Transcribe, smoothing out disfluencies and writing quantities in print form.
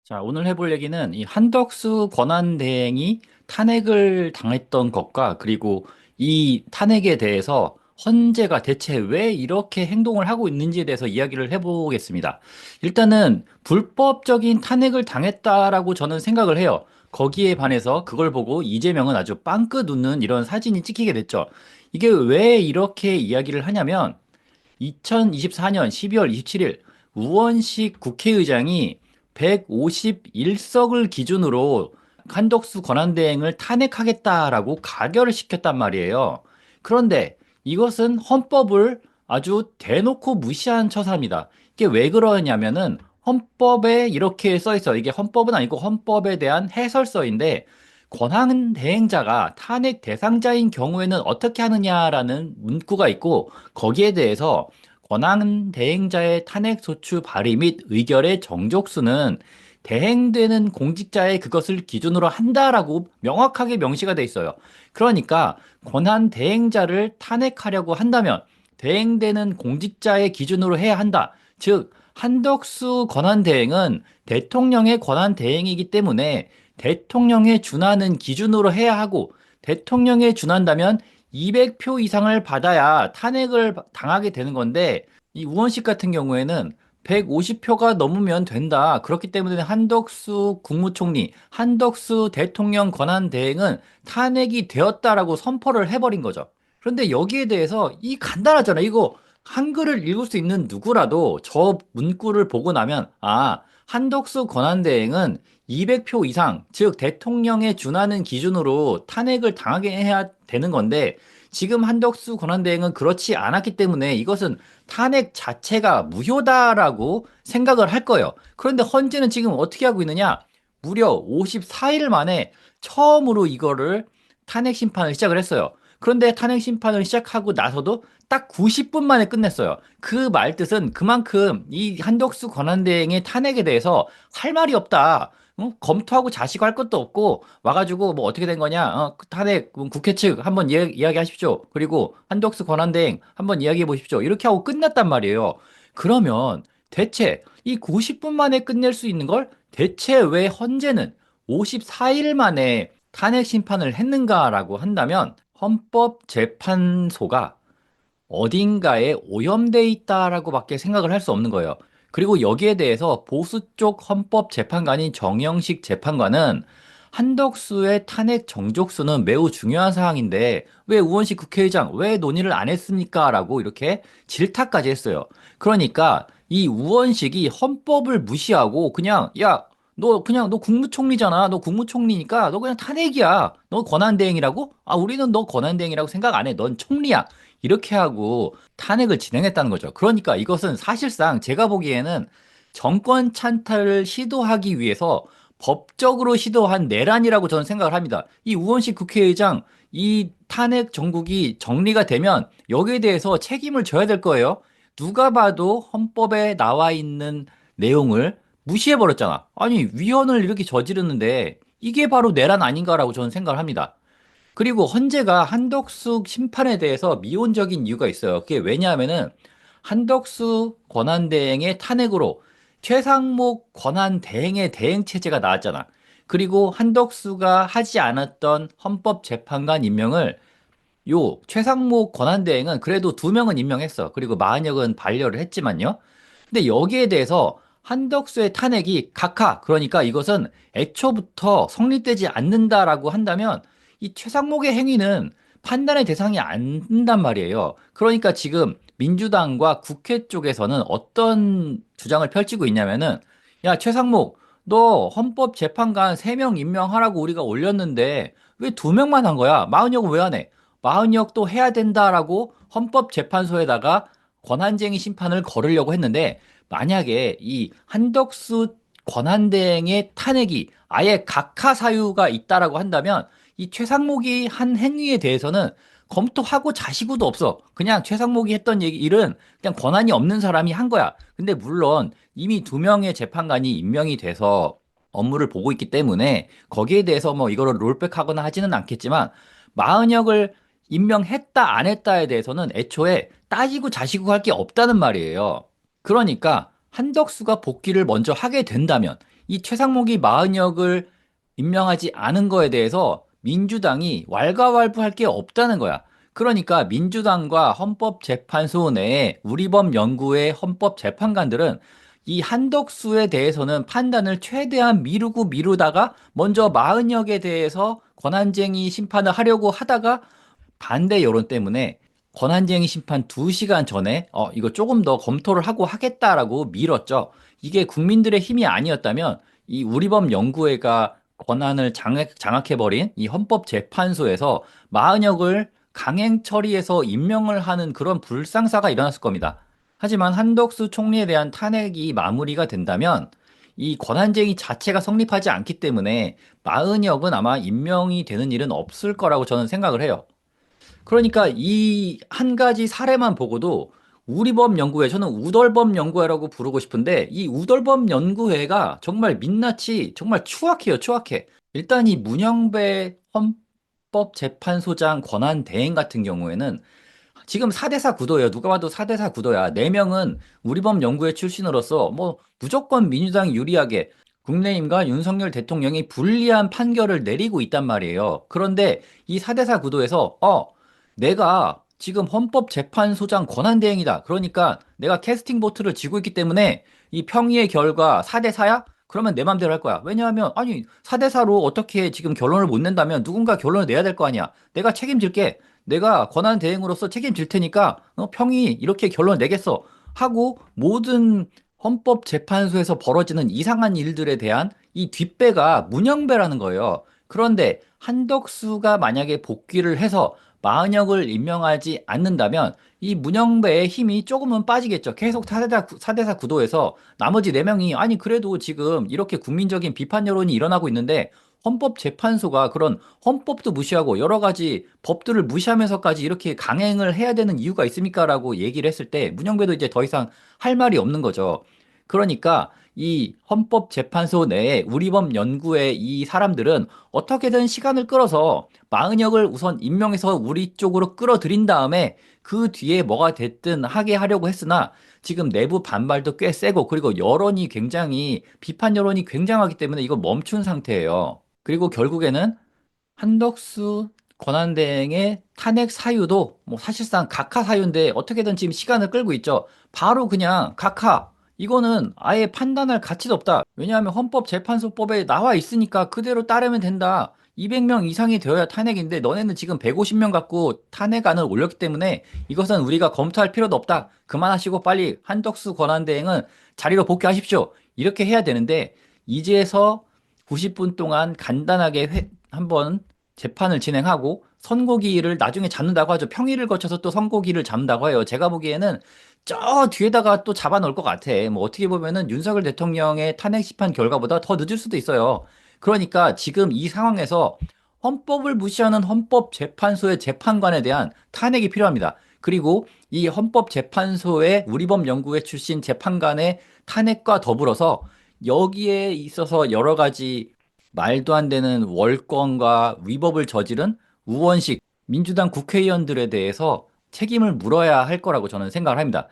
자, 오늘 해볼 얘기는 이 한덕수 권한대행이 탄핵을 당했던 것과 그리고 이 탄핵에 대해서 헌재가 대체 왜 이렇게 행동을 하고 있는지에 대해서 이야기를 해보겠습니다. 일단은 불법적인 탄핵을 당했다라고 저는 생각을 해요. 거기에 반해서 그걸 보고 이재명은 아주 빵긋 웃는 이런 사진이 찍히게 됐죠. 이게 왜 이렇게 이야기를 하냐면 2024년 12월 27일 우원식 국회의장이 151석을 기준으로 한덕수 권한대행을 탄핵하겠다라고 가결을 시켰단 말이에요. 그런데 이것은 헌법을 아주 대놓고 무시한 처사입니다. 이게 왜 그러냐면은 헌법에 이렇게 써 있어요. 이게 헌법은 아니고 헌법에 대한 해설서인데 권한대행자가 탄핵 대상자인 경우에는 어떻게 하느냐라는 문구가 있고 거기에 대해서 권한대행자의 탄핵소추 발의 및 의결의 정족수는 대행되는 공직자의 그것을 기준으로 한다라고 명확하게 명시가 돼 있어요. 그러니까 권한대행자를 탄핵하려고 한다면 대행되는 공직자의 기준으로 해야 한다. 즉, 한덕수 권한대행은 대통령의 권한대행이기 때문에 대통령에 준하는 기준으로 해야 하고 대통령에 준한다면 200표 이상을 받아야 탄핵을 당하게 되는 건데 이 우원식 같은 경우에는 150표가 넘으면 된다. 그렇기 때문에 한덕수 국무총리, 한덕수 대통령 권한 대행은 탄핵이 되었다라고 선포를 해버린 거죠. 그런데 여기에 대해서 이 간단하잖아. 이거 한글을 읽을 수 있는 누구라도 저 문구를 보고 나면 한덕수 권한 대행은 200표 이상, 즉 대통령에 준하는 기준으로 탄핵을 당하게 해야 되는 건데 지금 한덕수 권한대행은 그렇지 않았기 때문에 이것은 탄핵 자체가 무효다라고 생각을 할 거예요. 그런데 헌재는 지금 어떻게 하고 있느냐? 무려 54일 만에 처음으로 이거를 탄핵 심판을 시작을 했어요. 그런데 탄핵 심판을 시작하고 나서도 딱 90분 만에 끝냈어요. 그 말 뜻은 그만큼 이 한덕수 권한대행의 탄핵에 대해서 할 말이 없다. 검토하고 자시고 할 것도 없고 와가지고 뭐 어떻게 된 거냐? 그 탄핵 국회 측 한번 이야기하십시오. 그리고 한덕수 권한대행 한번 이야기해 보십시오. 이렇게 하고 끝났단 말이에요. 그러면 대체 이 90분 만에 끝낼 수 있는 걸 대체 왜 헌재는 54일 만에 탄핵 심판을 했는가라고 한다면 헌법재판소가 어딘가에 오염돼 있다라고밖에 생각을 할 수 없는 거예요. 그리고 여기에 대해서 보수 쪽 헌법재판관인 정영식 재판관은 한덕수의 탄핵 정족수는 매우 중요한 사항인데 왜 우원식 국회의장 왜 논의를 안 했습니까? 라고 이렇게 질타까지 했어요. 그러니까 이 우원식이 헌법을 무시하고 그냥 너 국무총리잖아. 너 국무총리니까 너 그냥 탄핵이야. 너 권한대행이라고? 우리는 너 권한대행이라고 생각 안 해. 넌 총리야. 이렇게 하고 탄핵을 진행했다는 거죠. 그러니까 이것은 사실상 제가 보기에는 정권 찬탈을 시도하기 위해서 법적으로 시도한 내란이라고 저는 생각을 합니다. 이 우원식 국회의장 이 탄핵 정국이 정리가 되면 여기에 대해서 책임을 져야 될 거예요. 누가 봐도 헌법에 나와 있는 내용을 무시해 버렸잖아. 아니, 위헌을 이렇게 저지르는데 이게 바로 내란 아닌가라고 저는 생각을 합니다. 그리고 헌재가 한덕수 심판에 대해서 미온적인 이유가 있어요. 그게 왜냐하면은 한덕수 권한대행의 탄핵으로 최상목 권한대행의 대행체제가 나왔잖아. 그리고 한덕수가 하지 않았던 헌법재판관 임명을 요 최상목 권한대행은 그래도 두 명은 임명했어. 그리고 마은혁은 반려를 했지만요. 근데 여기에 대해서 한덕수의 탄핵이 각하, 그러니까 이것은 애초부터 성립되지 않는다라고 한다면 이 최상목의 행위는 판단의 대상이 안 된단 말이에요. 그러니까 지금 민주당과 국회 쪽에서는 어떤 주장을 펼치고 있냐면은 야, 최상목, 너 헌법재판관 3명 임명하라고 우리가 올렸는데 왜 2명만 한 거야? 마은혁은 왜 안 해? 마은혁도 해야 된다라고 헌법재판소에다가 권한쟁의 심판을 걸으려고 했는데 만약에 이 한덕수 권한대행의 탄핵이 아예 각하 사유가 있다라고 한다면 이 최상목이 한 행위에 대해서는 검토하고 자시고도 없어. 그냥 최상목이 했던 일은 그냥 권한이 없는 사람이 한 거야. 근데 물론 이미 2명의 재판관이 임명이 돼서 업무를 보고 있기 때문에 거기에 대해서 뭐 이거를 롤백하거나 하지는 않겠지만 마은혁을 임명했다 안 했다에 대해서는 애초에 따지고 자시고 할 게 없다는 말이에요. 그러니까 한덕수가 복귀를 먼저 하게 된다면 이 최상목이 마은혁을 임명하지 않은 거에 대해서 민주당이 왈가왈부할 게 없다는 거야. 그러니까 민주당과 헌법재판소 내에 우리법 연구의 헌법재판관들은 이 한덕수에 대해서는 판단을 최대한 미루고 미루다가 먼저 마은혁에 대해서 권한쟁의 심판을 하려고 하다가 반대 여론 때문에 권한쟁의 심판 2시간 전에 이거 조금 더 검토를 하고 하겠다라고 밀었죠. 이게 국민들의 힘이 아니었다면 이 우리법 연구회가 권한을 장악해버린 이 헌법재판소에서 마은혁을 강행 처리해서 임명을 하는 그런 불상사가 일어났을 겁니다. 하지만 한덕수 총리에 대한 탄핵이 마무리가 된다면 이 권한쟁의 자체가 성립하지 않기 때문에 마은혁은 아마 임명이 되는 일은 없을 거라고 저는 생각을 해요. 그러니까 이 한 가지 사례만 보고도 우리법 연구회, 저는 우덜법 연구회라고 부르고 싶은데 이 우덜법 연구회가 정말 민낯이 정말 추악해요, 추악해. 일단 이 문영배 헌법재판소장 권한 대행 같은 경우에는 지금 4대4 구도예요. 누가 봐도 4대4 구도야. 4명은 우리법 연구회 출신으로서 뭐 무조건 민주당이 유리하게 국민의힘과 윤석열 대통령이 불리한 판결을 내리고 있단 말이에요. 그런데 이 4대4 구도에서 내가 지금 헌법재판소장 권한대행이다. 그러니까 내가 캐스팅 보트를 쥐고 있기 때문에 이 평의의 결과 4대4야? 그러면 내 맘대로 할 거야. 왜냐하면 아니 4대4로 어떻게 지금 결론을 못 낸다면 누군가 결론을 내야 될 거 아니야. 내가 책임질게. 내가 권한 대행으로서 책임질 테니까 평이 이렇게 결론 내겠어 하고 모든 헌법재판소에서 벌어지는 이상한 일들에 대한 이 뒷배가 문영배라는 거예요. 그런데 한덕수가 만약에 복귀를 해서 마은혁을 임명하지 않는다면 이 문영배의 힘이 조금은 빠지겠죠. 계속 4대4 구도에서 나머지 4명이 아니 그래도 지금 이렇게 국민적인 비판 여론이 일어나고 있는데 헌법재판소가 그런 헌법도 무시하고 여러 가지 법들을 무시하면서까지 이렇게 강행을 해야 되는 이유가 있습니까? 라고 얘기를 했을 때 문영배도 이제 더 이상 할 말이 없는 거죠. 그러니까 이 헌법재판소 내에 우리법 연구의 이 사람들은 어떻게든 시간을 끌어서 마은혁을 우선 임명해서 우리 쪽으로 끌어들인 다음에 그 뒤에 뭐가 됐든 하게 하려고 했으나 지금 내부 반발도 꽤 세고 그리고 여론이 굉장히 비판 여론이 굉장하기 때문에 이거 멈춘 상태예요. 그리고 결국에는 한덕수 권한대행의 탄핵 사유도 뭐 사실상 각하 사유인데 어떻게든 지금 시간을 끌고 있죠. 바로 그냥 각하. 이거는 아예 판단할 가치도 없다. 왜냐하면 헌법재판소법에 나와 있으니까 그대로 따르면 된다. 200명 이상이 되어야 탄핵인데 너네는 지금 150명 갖고 탄핵안을 올렸기 때문에 이것은 우리가 검토할 필요도 없다. 그만하시고 빨리 한덕수 권한대행은 자리로 복귀하십시오. 이렇게 해야 되는데 이제서 90분 동안 간단하게 한번 재판을 진행하고 선고기일을 나중에 잡는다고 하죠. 평일을 거쳐서 또 선고기일을 잡는다고 해요. 제가 보기에는 저 뒤에다가 또 잡아놓을 것 같아. 뭐 어떻게 보면은 윤석열 대통령의 탄핵 심판 결과보다 더 늦을 수도 있어요. 그러니까 지금 이 상황에서 헌법을 무시하는 헌법재판소의 재판관에 대한 탄핵이 필요합니다. 그리고 이 헌법재판소의 우리법 연구회 출신 재판관의 탄핵과 더불어서 여기에 있어서 여러 가지 말도 안 되는 월권과 위법을 저지른 우원식 민주당 국회의원들에 대해서 책임을 물어야 할 거라고 저는 생각을 합니다.